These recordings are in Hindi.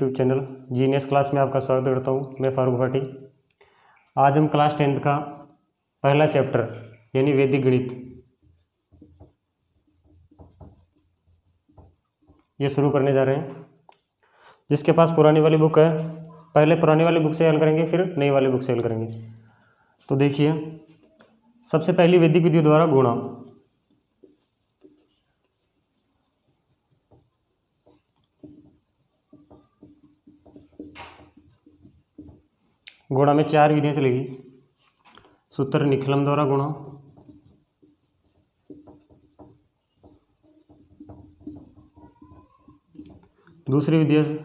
यूट्यूब चैनल जीनियस क्लास में आपका स्वागत करता हूँ। मैं फारूक भाटी। आज हम क्लास 10th का पहला चैप्टर यानी वैदिक गणित ये शुरू करने जा रहे हैं। जिसके पास पुरानी वाली बुक है, पहले पुरानी वाली बुक से हल करेंगे, फिर नई वाली बुक से हल करेंगे। तो देखिए, सबसे पहली वैदिक विधि द्वारा गुणा। गुणा में 4 विधियां चलेगी। सूत्र निखिलम द्वारा गुणा, दूसरी विधि है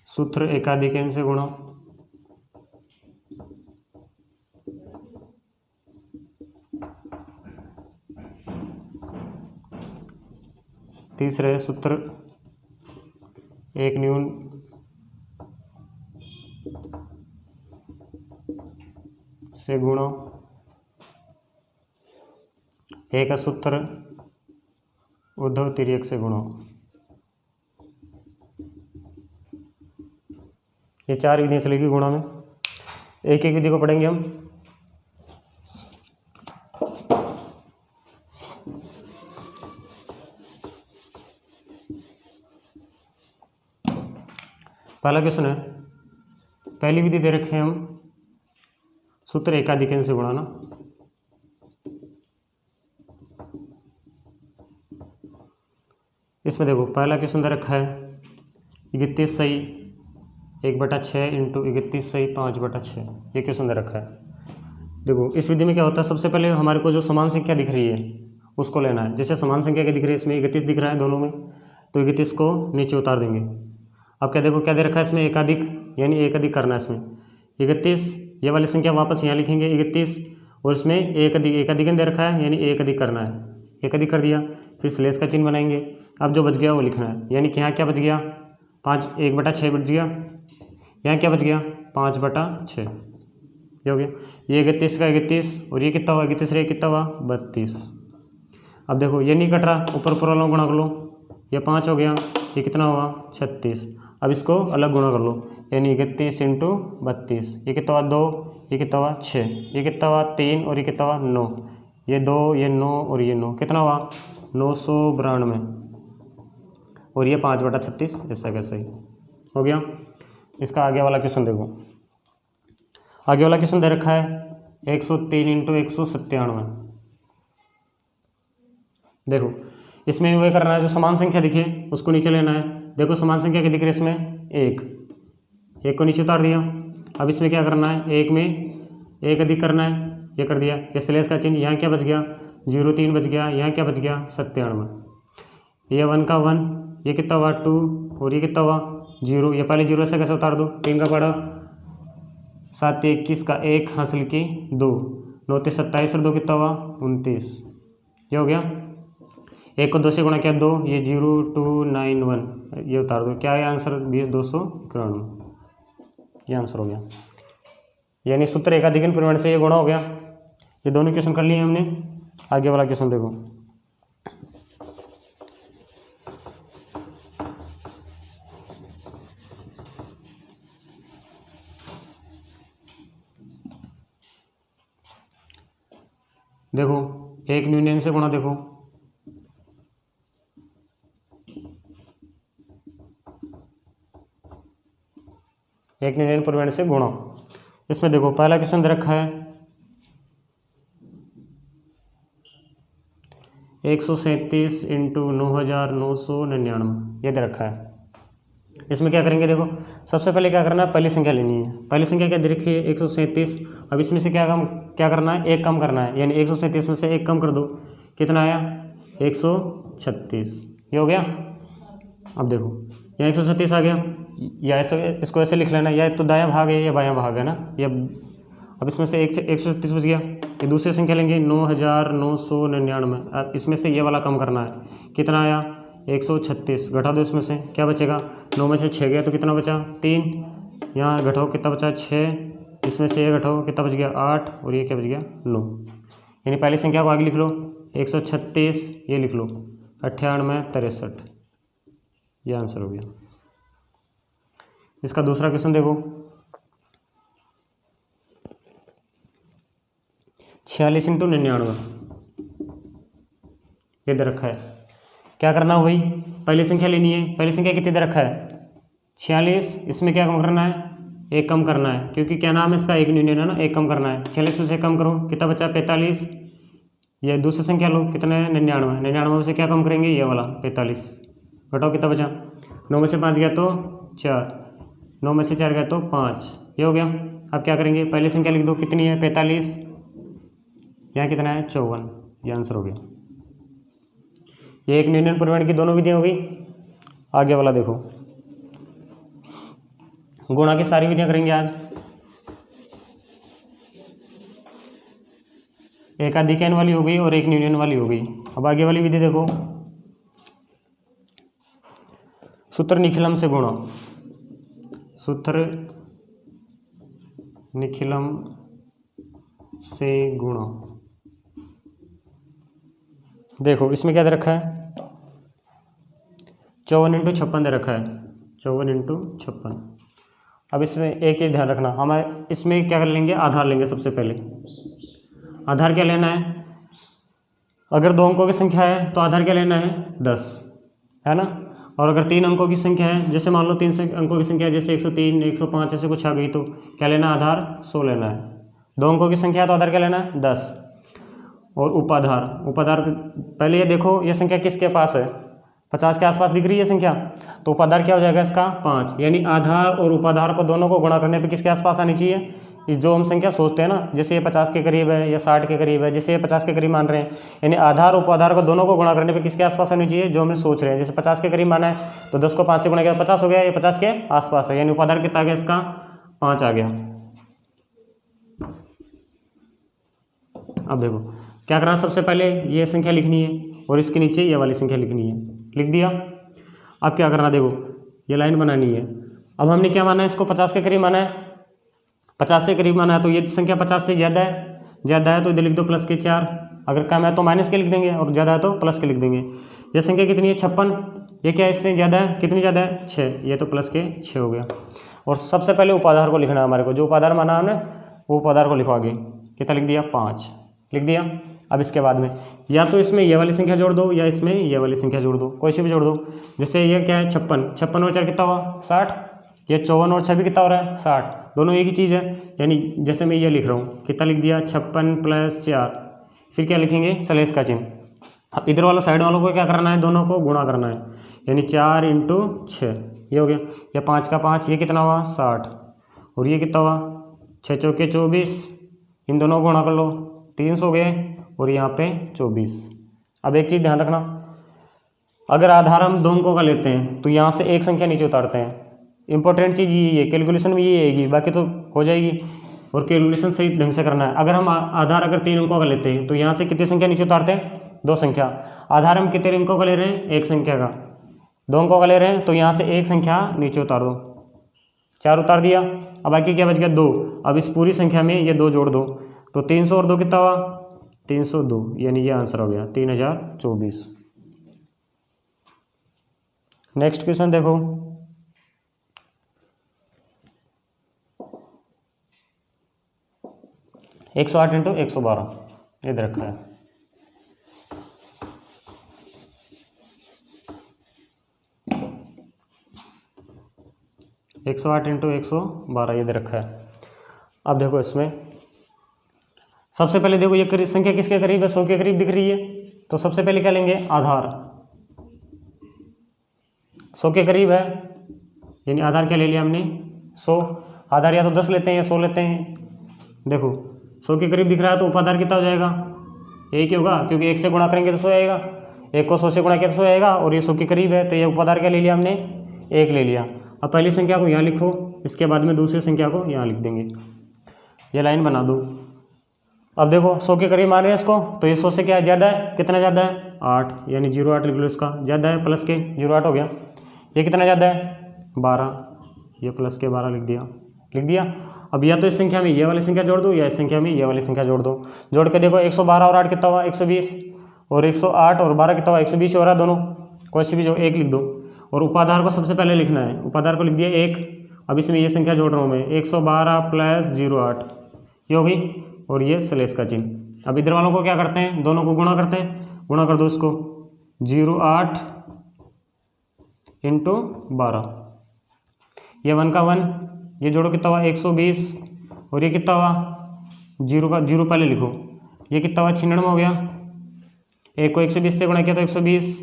सूत्र एकाधिकन से गुणा, तीसरा है सूत्र एक न्यून से गुणा, एक है सूत्र उद्धव तिर्यक से गुणा। ये 4 विधियां चलेगी गुणा में। एक एक विधि को पढ़ेंगे हम। पहला क्वेश्चन है, पहली विधि दे रखे हैं हम सूत्र एकाधिकन से गुणा ना। इसमें देखो, पहला क्वेश्चन दे रखा है 31 सही 1/6 इंटू 31 सही 5/6। ये क्वेश्चन दे रखा है। देखो, इस विधि में क्या होता है, सबसे पहले हमारे को जो समान संख्या दिख रही है उसको लेना है। जैसे समान संख्या क्या दिख रही है, इसमें 31 दिख रहा है दोनों में, तो 31 को नीचे उतार देंगे। अब क्या देखो, क्या दे रखा है इसमें एकाधिक, यानी एक अधिक करना है इसमें। 31 ये वाली संख्या वापस यहाँ लिखेंगे 31, और इसमें एक अधिकन दे रखा है, यानी एक अधिक करना है। एक अधिक कर दिया, फिर स्लेश का चिन्ह बनाएंगे। अब जो बच गया वो लिखना है, यानी कि यहाँ क्या बच गया 1/6 बच गया। यहाँ क्या बच गया 5/6। ये हो गया। ये 31 का 31, और ये कितना हुआ 31 रे कितना हुआ 32। अब देखो, ये नहीं कट रहा, ऊपर वाला गुणा कर लो। ये 5 हो गया, ये कितना हुआ 36। अब इसको अलग गुणा कर लो, यानी 31 इंटू 32। ये कितना हुआ 2, ये कितना हुआ 6, ये कितना हुआ 3, और ये कितना हुआ 9। ये 2, ये 9, और ये 9, कितना हुआ 992। और ये 5/36, ऐसा कैसा ही हो गया। इसका आगे वाला क्वेश्चन देखो। आगे वाला क्वेश्चन दे रखा है 103 इंटू 197। देखो, इसमें वही करना है, जो समान संख्या दिखे उसको नीचे लेना है। देखो, समान संख्या क्या दिख रही है इसमें, एक को नीचे उतार दिया। अब इसमें क्या करना है, एक में एक अधिक करना है, ये कर दिया। ये स्लेश का चिन्ह, यहाँ क्या बच गया 03 बच गया। यहाँ क्या बच गया 97। ये 1 का 1, ये कितना हुआ 2, और ये कितना हुआ 0। ये पहले 0 से कैसे उतार दो, 3 का पड़ा 7 21 का 1 हासिल की 2, 9 27 और 2 कितना हुआ 29। ये हो गया। 1 को 2 से गुणा किया 2, ये 0291, ये उतार दो। क्या है आंसर 20,291। ये आंसर हो गया। यानी सूत्र एकाधिकन परिमाण से ये गुणा हो गया। ये दोनों क्वेश्चन कर लिए हमने। आगे वाला क्वेश्चन देखो। देखो, एक न्यूनयन से गुणा। देखो, एक न्यूनयन परिमाण से गुणा। इसमें देखो, पहला क्वेश्चन दे रखा है 137 इंटू 9999, ये दे रखा है। इसमें क्या करेंगे, देखो सबसे पहले क्या करना है, पहली संख्या लेनी है। पहली संख्या क्या दे रखी है 137। अब इसमें से क्या करना है, एक कम करना है, यानी 137 में से एक कम कर दो। कितना आया 136। ये हो गया। अब देखो, यहाँ 136 आ गया, या ऐसे इसको ऐसे लिख लेना, या तो दायां भाग है या बायां भाग है ना। या अब इसमें से 136 बच गया। ये दूसरी संख्या लेंगे 9999। अब इसमें से ये वाला कम करना है। कितना आया 136, घटा दो इसमें से, क्या बचेगा 9 में से 6 गया तो कितना बचा 3। यहाँ घटाओ कितना बचा 6, इसमें से ये घटाओ कितना बच गया 8, और ये क्या बच गया 9। यानी पहली संख्या को आगे लिख लो 136, ये लिख लो 98 63, ये आंसर हो गया। इसका दूसरा क्वेश्चन देखो, 46 × 99 ये दे रखा है। क्या करना है, वही पहली संख्या लेनी है। पहली संख्या कितनी दे रखा है 46, इसमें क्या कम करना है, एक कम करना है, क्योंकि क्या नाम है इसका, एक यूनियन है ना, एक कम करना है। 46 में से कम करो, कितना बचा 45। ये दूसरी संख्या लो, कितना है 99, 99 में से क्या कम करेंगे, ये वाला 45। बताओ कितना बचा, 9 में से 5 गया तो 4, 9 में से 4 गया तो 5, ये हो गया। अब क्या करेंगे, पहली संख्या लिख दो, कितनी है 45, यहाँ कितना है 54, ये आंसर हो गया। ये एक यूनियन प्रमेय की दोनों विधियाँ हो गई। आगे वाला देखो, गुणा की सारी विधियाँ करेंगे आज। एक अधिक n वाली हो गई और एक यूनियन वाली हो गई। अब आगे वाली विधि देखो, सूत्र निखिलम से गुणा, सूत्र निखिलम से गुणा। देखो इसमें क्या दे रखा है, 54 × 56 दे रखा है, 54 × 56। अब इसमें एक चीज़ ध्यान रखना, हमारे इसमें क्या कर लेंगे, आधार लेंगे सबसे पहले। आधार क्या लेना है, अगर 2 अंकों की संख्या है तो आधार क्या लेना है 10, है ना। और अगर 3 अंकों की संख्या है, जैसे मान लो 3 अंकों की संख्या जैसे 103, 105 ऐसे कुछ आ गई, तो क्या लेना है, आधार 100 लेना है। 2 अंकों की संख्या है तो आधार क्या लेना है 10। और उपाधार, उपाधार पहले ये देखो ये संख्या किसके पास है, 50 के आसपास दिख रही है संख्या, तो उपाधार क्या हो जाएगा इसका 5। यानी आधार और उपाधार को दोनों को गुणा करने पे किसके आसपास आनी चाहिए, इस जो हम संख्या सोचते हैं ना, जैसे ये 50 के करीब है या 60 के करीब है, जैसे ये 50 के करीब मान रहे हैं, यानी आधार और उपाधार को दोनों को गुणा करने पे किसके आसपास आनी चाहिए, जो हम सोच रहे हैं। जैसे 50 के करीब माना है तो 10 को 5 से गुणा किया 50 हो गया, ये 50 के आसपास है, यानी उपाधार कितना आ गया इसका 5 आ गया। अब देखो क्या करना, सबसे पहले ये संख्या लिखनी है और इसके नीचे ये वाली संख्या लिखनी है, लिख दिया। अब क्या करना, देखो ये लाइन बनानी है। अब हमने क्या माना है, इसको 50 के करीब माना है, 50 से करीब माना है, तो ये संख्या 50 से ज़्यादा है तो इधर लिख दो +4, अगर कम है तो माइनस के लिख देंगे और ज़्यादा है तो प्लस के लिख देंगे। ये संख्या कितनी है 56, ये क्या है इससे ज़्यादा है, कितनी ज़्यादा है 6, ये तो +6 हो गया। और सबसे पहले उपाधार को लिखना है हमारे को, जो उपाधार माना हमने वो उपाधार को लिखो आगे, कितना लिख दिया 5 लिख दिया। अब इसके बाद में या तो इसमें ये वाली संख्या जोड़ दो या इसमें ये वाली संख्या जोड़ दो, कोई सी भी जोड़ दो। जैसे ये क्या है 56 और 4 कितना हुआ 60, ये 54 और 6 भी कितना हो रहा है 60, दोनों एक ही चीज़ है। यानी जैसे मैं ये लिख रहा हूँ, कितना लिख दिया 56 + 4, फिर क्या लिखेंगे सलेस का चिन्ह। अब इधर वाला साइड वालों को क्या करना है, दोनों को गुणा करना है, यानी 4 × 6 ये हो गया। या 5 का 5 ये कितना हुआ 60, और ये कितना हुआ 6 चौके 24, इन दोनों को गुणा कर लो 300 गए, और यहाँ पे 24। अब एक चीज़ ध्यान रखना, अगर आधार हम 2 अंकों का लेते हैं तो यहाँ से एक संख्या नीचे उतारते हैं। इंपॉर्टेंट चीज़ ये है, कैलकुलेशन में ये आएगी, बाकी तो हो जाएगी, और कैलकुलेशन सही ढंग से करना है। अगर हम आधार अगर 3 अंकों का लेते हैं तो यहाँ से कितनी संख्या नीचे उतारते हैं 2 संख्या। आधार हम कितने अंकों का ले रहे हैं, 1 संख्या का, 2 अंकों का ले रहे हैं, तो यहाँ से एक संख्या नीचे उतार दो, 4 उतार दिया। अब बाकी क्या बच गया 2। अब इस पूरी संख्या में ये 2 जोड़ दो, तो 300 और 2 कितना हुआ 302, यानी ये आंसर हो गया 3024। नेक्स्ट क्वेश्चन देखो, एक 108 × 112 ये दे रखा है। एक 108 × 112 ये दे रखा है। अब देखो इसमें सबसे पहले देखो ये संख्या किसके करीब है, 100 के करीब दिख रही है, तो सबसे पहले क्या लेंगे आधार, 100 के करीब है, यानी आधार क्या ले लिया हमने 100। आधार या तो 10 लेते हैं या 100 लेते हैं। देखो 100 के करीब दिख रहा है तो उपाधार कितना हो जाएगा 1 ही होगा, क्योंकि 1 से गुणा करेंगे तो 100 आएगा, 1 को 100 से गुणा किया तो 100 आएगा, और ये 100 के करीब है तो ये उपाधार क्या ले लिया हमने 1 ले लिया। अब पहली संख्या को यहाँ लिखो, इसके बाद में दूसरी संख्या को यहाँ लिख देंगे, ये लाइन बना दो। अब देखो 100 के करीब मान रहे हैं इसको, तो ये 100 से क्या ज़्यादा है, कितना ज़्यादा है 8, यानी 08 लिख लो, इसका ज़्यादा है प्लस के 08 हो गया। ये कितना ज़्यादा है 12, ये प्लस के 12 लिख दिया। अब या तो इस संख्या में ये वाली संख्या जोड़ दो या इस संख्या में ये वाली संख्या जोड़ दो। जोड़ के देखो 112 और 8 कितना हुआ 120, और 108 और 12 कितना हुआ 120 हो रहा है दोनों, कोई सी भी जो 1 लिख दो। और उपाधार को सबसे पहले लिखना है, उपाधार को लिख दिया 1, अब इसमें ये संख्या जोड़ रहा हूँ मैं, 112 प्लस 08 ये होगी, और ये स्लेश का चिन्ह। अब इधर वालों को क्या करते हैं, दोनों को गुणा करते हैं, गुणा कर दो इसको, 08 इंटू 12, ये 1 का 1, ये जोड़ो कितना हुआ 120, और ये कितना हुआ 0 का 0 पहले लिखो, ये कितना हुआ 96 हो गया, एक को 120 से गुणा किया तो 120,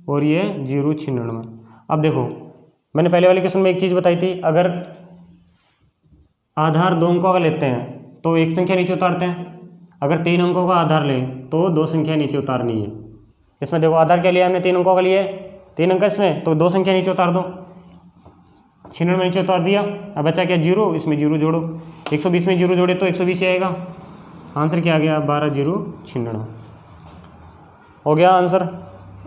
और ये 0 96। अब देखो मैंने पहले वाले क्वेश्चन में एक चीज़ बताई थी, अगर आधार 2 अंकों का लेते हैं तो एक संख्या नीचे उतारते हैं, अगर 3 अंकों का आधार लें तो 2 संख्या नीचे उतारनी है। इसमें देखो आधार क्या लिया हमने, 3 अंकों का लिए, 3 अंक इसमें, तो 2 संख्या नीचे उतार दो, 96 में नीचे उतार दिया। अब बचा क्या 0, इसमें 0 जोड़ो, 120 में 0 जोड़े तो 120 आएगा, आंसर क्या आ गया 12,096 हो गया आंसर।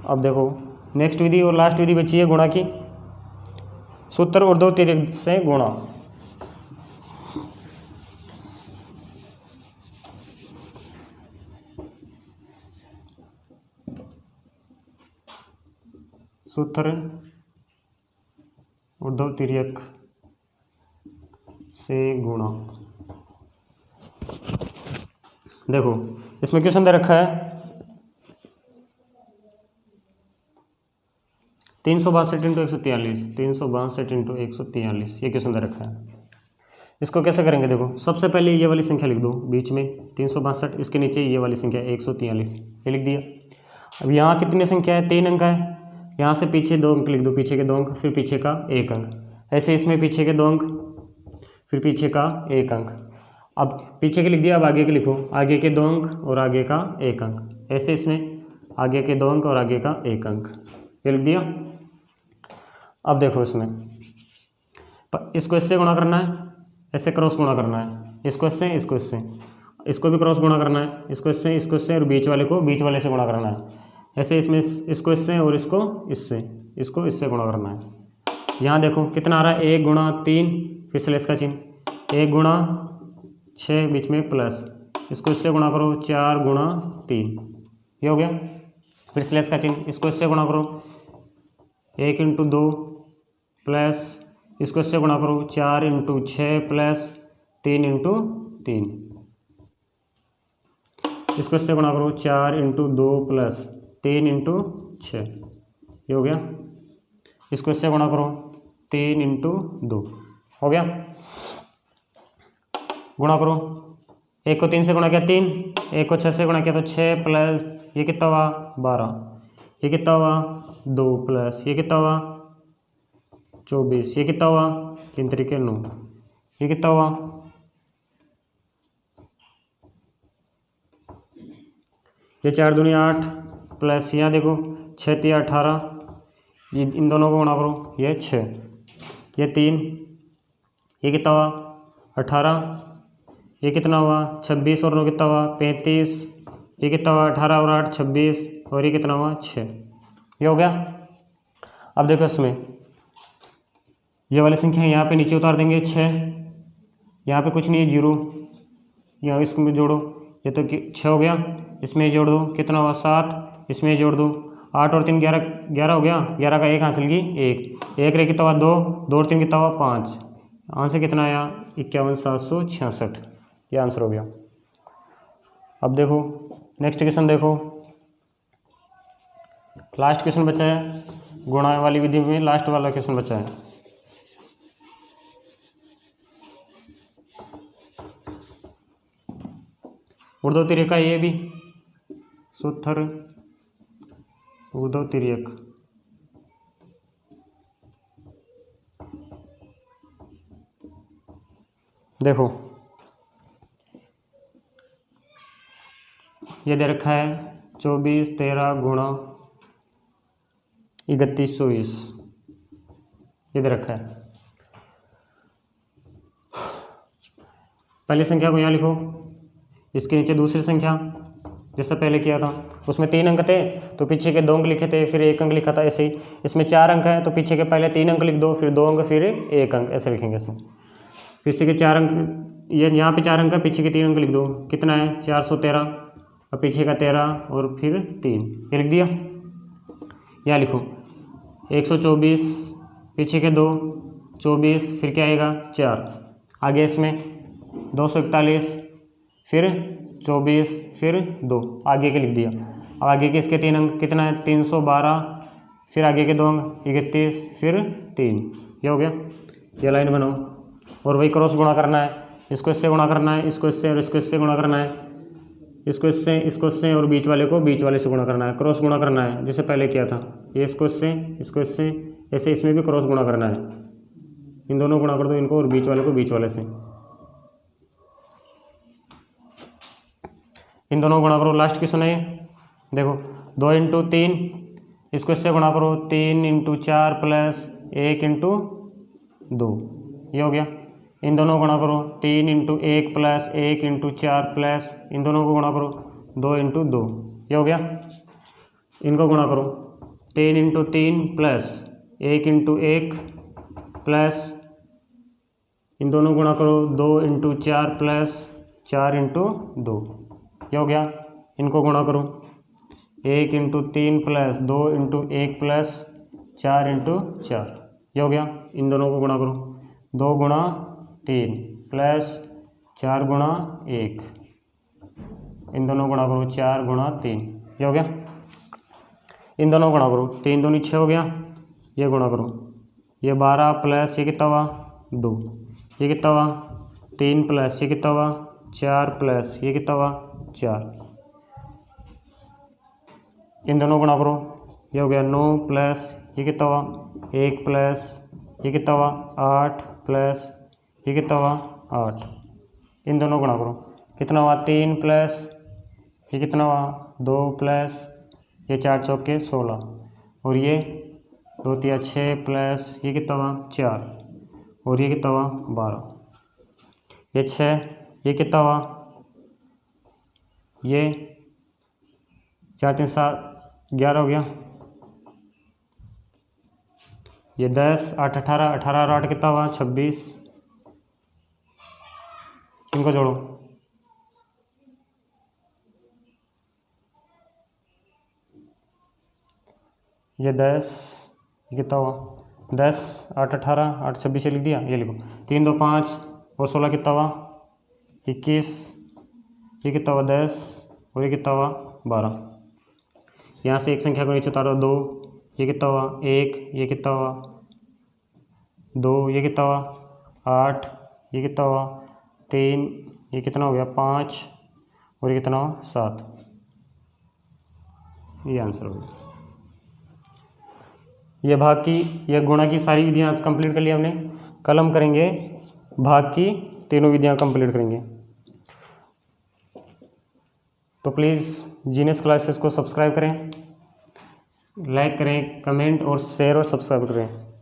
अब देखो नेक्स्ट विधि और लास्ट विधि बची है गुणा की, सूत्र ऊर्ध्वतिर्यक से गुणा। सूत्र ऊर्ध्वतिर्यक से गुणा। देखो इसमें क्वेश्चन दे रखा है 362 इंटू 143, 362 इंटू 143, ये क्वेश्चन दे रखा है। इसको कैसे करेंगे, देखो सबसे पहले ये वाली संख्या लिख दो बीच में 362, इसके नीचे ये वाली संख्या 143, ये लिख दिया। अब यहाँ कितनी संख्या है, 3 अंक है, यहाँ से पीछे 2 अंक लिख दो, पीछे के 2 अंक फिर पीछे का 1 अंक, ऐसे इसमें पीछे के 2 अंक फिर पीछे का 1 अंक। अब पीछे के लिख दिया, अब आगे के लिखो, आगे के 2 अंक और आगे का 1 अंक, ऐसे इसमें आगे के 2 अंक और आगे का 1 अंक, ये लिख दिया। अब देखो इसमें इसको इससे गुणा करना है, ऐसे क्रॉस गुणा करना है, इसको इससे, इसको इससे, इसको भी क्रॉस गुणा करना है, इसको इससे और बीच वाले को बीच वाले से गुणा करना है, ऐसे इसमें इसको इससे और इसको इससे गुणा करना है। यहाँ देखो कितना आ रहा है, 1 गुणा 3 फिर स्लेश का चिन्ह, 1 गुणा 6 बीच में प्लस, इसको इससे गुणा करो 4 गुणा 3, ये हो गया, फिर स्लेश का चिन्ह, इसको इससे गुणा करो 1 इंटू 2 प्लस, इसको इससे गुणा करो 4 इंटू 6 प्लस 3 इंटू 3, इसको इससे गुणा करो 4 इंटू 2 प्लस 3 इंटू 6, ये हो गया, इसको इससे गुणा करो 3 इंटू 2, हो गया। गुणा करो, 1 को 3 से गुणा किया 3, 1 को 6 से गुणा किया तो 6 प्लस ये कितना हुआ 12, ये कितना हुआ 2 प्लस ये कितना हुआ 24, ये कितना हुआ 3 तरीके 9, ये कितना हुआ, ये 4 दूनी 8 प्लस यहाँ देखो 6 3 18, ये इन दोनों को गुणा करो, ये 6 ये 3, ये कितना हुआ 18, ये कितना हुआ 26 और 9 कितना हुआ 35, ये कितना हुआ 18 और 8 26, और ये कितना हुआ 6, ये हो गया। अब देखो इसमें ये वाली संख्या यहाँ पे नीचे उतार देंगे 6, यहाँ पे कुछ नहीं है 0, यहाँ इसमें जोड़ो, ये तो 6 हो गया, इसमें जोड़ दो कितना हुआ 7, इसमें जोड़ दो 8 और 3 11 हो गया, 11 का 1 हासिल की 1 रे कितना हुआ 2, 2 और 3 कितना हुआ 5, आंसर कितना आया 51,766, ये आंसर हो गया। अब देखो नेक्स्ट क्वेश्चन, देखो लास्ट क्वेश्चन बचा है गुणा वाली विधि में, लास्ट वाला क्वेश्चन बचा है। ऊर्ध्वतिर्यक का ये भी सूत्र ऊर्ध्वतिर्यक, देखो ये दे रखा है 24 13 गुणा 3120, ये दे रखा है। पहली संख्या को यहाँ लिखो, इसके नीचे दूसरी संख्या जैसा पहले किया था, उसमें 3 अंक थे तो पीछे के 2 अंक लिखे थे, फिर 1 अंक लिखा था, ऐसे ही इसमें 4 अंक है तो पीछे के पहले 3 अंक लिख दो, फिर 2 अंक फिर 1 अंक, ऐसे लिखेंगे इसमें। पीछे के 4 अंक, ये यहाँ पे 4 अंक है, पीछे के 3 अंक लिख दो, कितना है 413, और पीछे का 13 और फिर 3, ये लिख दिया। यहाँ लिखो 124, पीछे के 2 24, फिर क्या आएगा 4, आगे इसमें 241, फिर 24, फिर 2, आगे के लिख दिया। अब आगे के इसके 3 अंक कितना है 312, फिर आगे के 2 अंक 31, फिर 3, ये हो गया। ये लाइन बनाओ और वही क्रॉस गुणा करना है, इसको इससे गुणा करना है, इसको इससे और इसको इससे गुणा करना है, इसको इससे और बीच वाले को बीच वाले से गुणा करना है, क्रॉस गुणा करना है जैसे पहले किया था। ये इसको इससे ऐसे इसमें भी क्रॉस गुणा करना है, इन दोनों गुणा कर दो इनको और बीच वाले को बीच वाले से, इन दोनों गुणा करो। लास्ट की सुनाइए, देखो 2 × 3, इसको इससे गुणा करो 3 × 4 प्लस 1 × 2, ये हो गया। इन दोनों को गुणा करो 3 × 1 प्लस 1 × 4 प्लस इन दोनों को गुणा करो 2 × 2, ये हो गया। इनको गुणा करो 3 × 3 प्लस 1 × 1 प्लस इन दोनों गुणा करो 2 × 4 प्लस 4 × 2, ये हो गया। इनको गुणा करो 1 × 3 प्लस 2 × 1 प्लस 4 × 4, ये हो गया। इन दोनों को गुणा करो 2 × 3 प्लस 4 × 1, इन दोनों गुणा करो 4 × 3, ये हो गया। इन दोनों गुणा करो 3 दूनी 6 हो गया, ये गुणा करो ये 12 प्लस ये कितना हुआ 2, ये कितना हुआ 3 प्लस ये कितना हुआ 4 प्लस ये कितना हुआ 4, इन दोनों गुणा करो, ये हो गया 9 प्लस ये कितना हुआ 1 प्लस ये कितना हुआ 8 प्लस ये कितना हुआ 8, इन दोनों गुणा करो कितना हुआ 3 प्लस ये कितना हुआ 2 प्लस ये 4 चौके 16 और ये 2 3 6 प्लस ये कितना हुआ 4 और ये कितना हुआ 12, ये 6 ये कितना हुआ ये 4 3 7 11 हो गया, ये 10 8 18 18 और 8 कितना हुआ 26, इनको जोड़ो ये 10 ये कितना हुआ 10 8 18 8 26 लिख दिया, ये लिखो 3 2 5 और 16 कितना हुआ 21, ये कितना हुआ 10 और ये कितना हुआ 12। यहाँ से एक संख्या को नीचे उतारो 2, ये कितना हुआ 1, ये कितना हुआ 2, ये कितना हुआ 8, ये कितना हुआ 3, ये कितना हो गया 5 और ये कितना हुआ 7, ये आंसर हो गया। ये भाग की ये गुणा की सारी विधियाँ आज कंप्लीट कर ली हमने, कल हम करेंगे भाग की तीनों विधियाँ कंप्लीट करेंगे। तो प्लीज़ जीनियस क्लासेस को सब्सक्राइब करें, लाइक करें, कमेंट और शेयर और सब्सक्राइब करें।